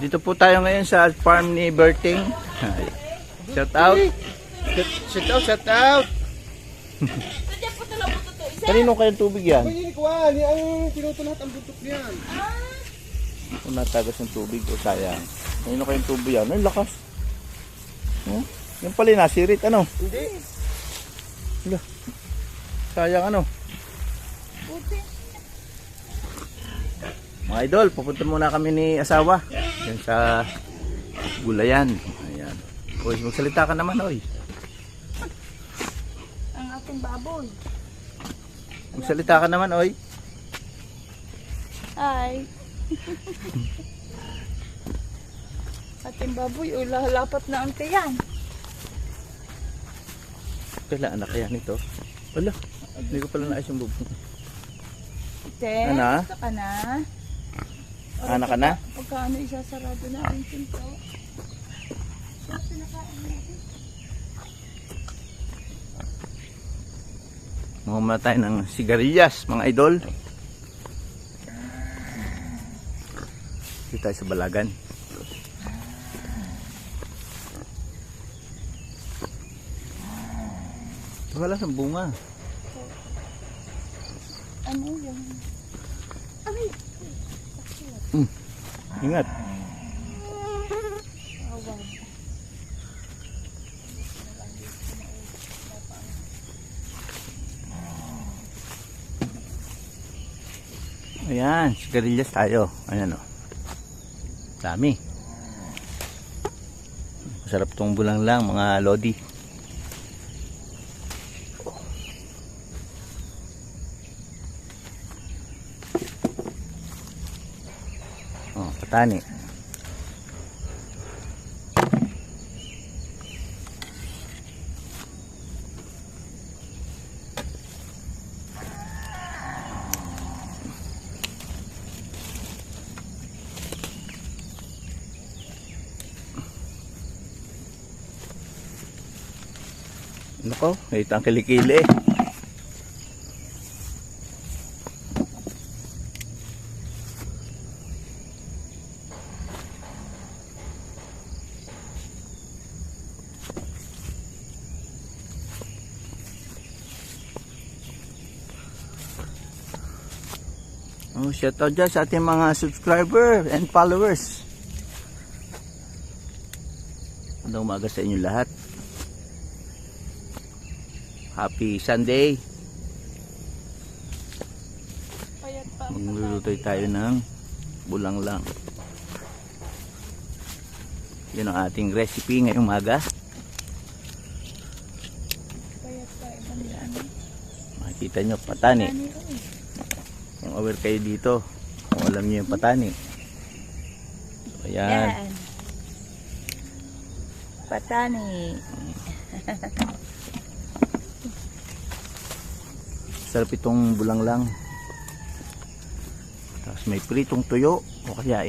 Dito po tayo ngayon sa farm ni Berting. Shout out. Shout out. Kanino kayong tubig yan? Hindi ko ang tinutulat ang buntot niyan. Kung natagas ng tubig o sayang. Kanino kayong tubig yan? Ay, lakas. Yan pala nasirit, ano? Hindi. Wala. Sayang, ano? Mga idol, pupunta muna kami ni asawa. Yan sa gulayan. Ayan. Uy, magsalita ka naman, oy. Ang ating baboy. Magsalita ka naman, oy. Hi. Ating baboy, lalapat na ang tiyan. Kailan anak kaya nito? Wala. Hindi ko pala naayos yung bubong. Te, Ana? gusto ka na? Anak ka na? Pagkaano isasarado na ang pinto. Saan pinakain natin? Muna tayo ng sigarilyas, mga idol. Dito tayo sa Balagan. Wala sa bunga. Ano yung... Ay! Ingat. Awang. Ayan, sigarilyas tayo. Ayan o. Dami. Masarap tong bulang lang, mga lodi. Oh, patani. Nako, ito ang kilikili. Oh, shout out dyan sa ating mga subscriber and followers. Magandang umaga sa inyo lahat. Happy Sunday. Payat pa. Magluluto tayo ng bulang lang. Yun ang ating recipe ngayong umaga. Payat pa. Ibang yan. Makikita nyo, patani. Ani, oy. Kung aware kayo dito, kung alam nyo yung patani. So, ayan. Yan. Patani. Sarap itong bulang lang. Tapos may pritong tuyo o kaya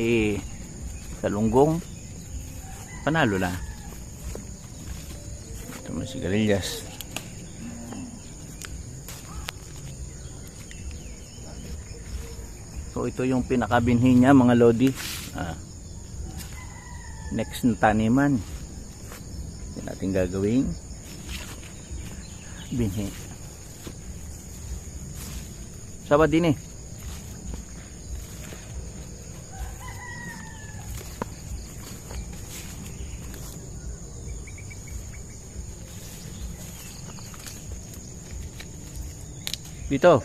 salunggong. Panalo na. Ito may sigarilyas. So ito yung pinakabinhi niya, mga lodi. Next na taniman. Ito natin gagawing binhi. Sabat din eh. Dito.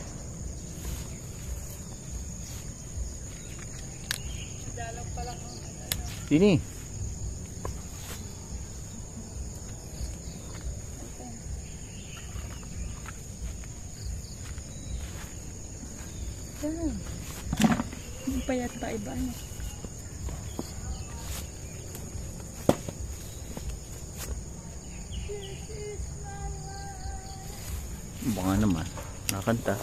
Sini. Yan. Hindi payat pa iba. Ano? Baka naman. Nakanta.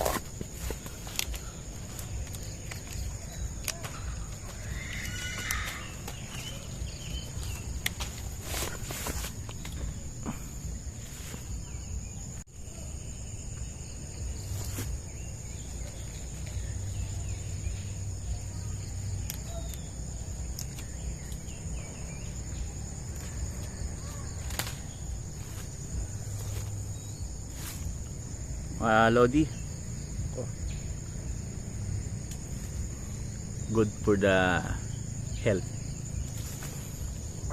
Lodi. Good for the health.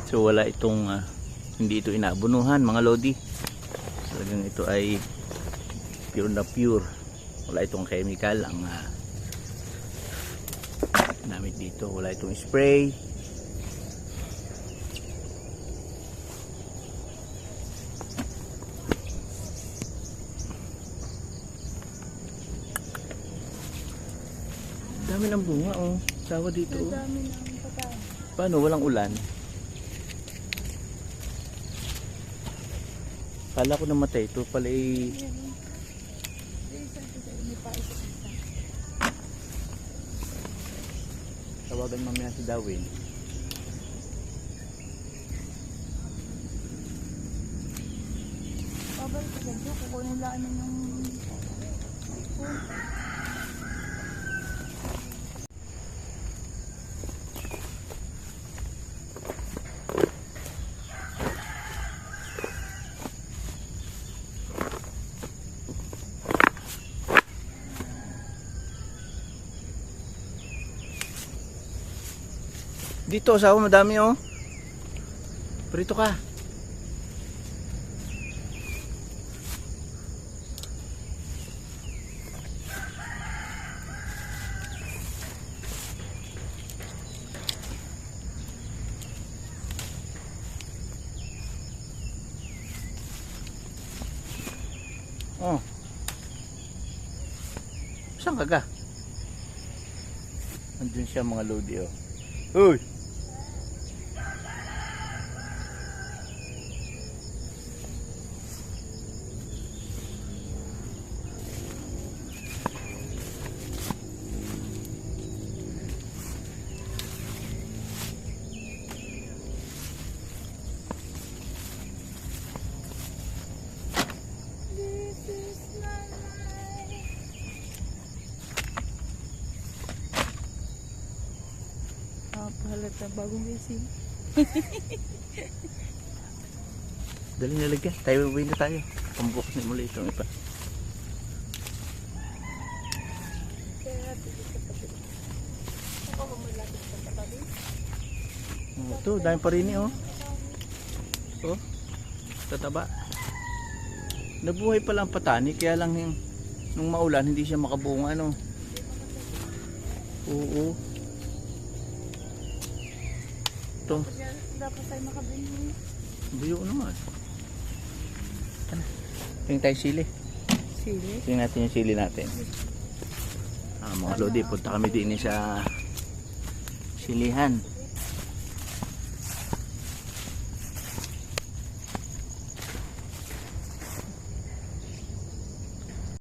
So wala itong hindi ito inaabunuhan mga Lodi. Talagang ito ay pure na pure. Wala itong chemical ang ginamit dito. Wala itong spray. Dami ng bunga oh. Sawa dito oh. Dami ng pagkain. Paano walang ulan? Kala ko namatay ito pala eh. Tawagan mamaya si Darwin. Babalik ka dito, kukunin lang yung Dito, sawa madami oh. Prito ka. Oh. Saan ka ga? Andun siya mga Lodi oh. Uy! halata bagong gising. Dali nalagyan. Tayo uwi na tayo. Pambukas na muli itong iba. Ito, dami pa rin oh. Oh, tataba. Nabuhay pala ang patani, kaya lang yung nung maulan hindi siya makabunga ano. Oo. Ito. Dapat tayo makabili. Buyo naman. Ano? Tingin tayo sili. Sili? Tingin natin yung sili natin. Mga Lodi, punta kami din sa silihan.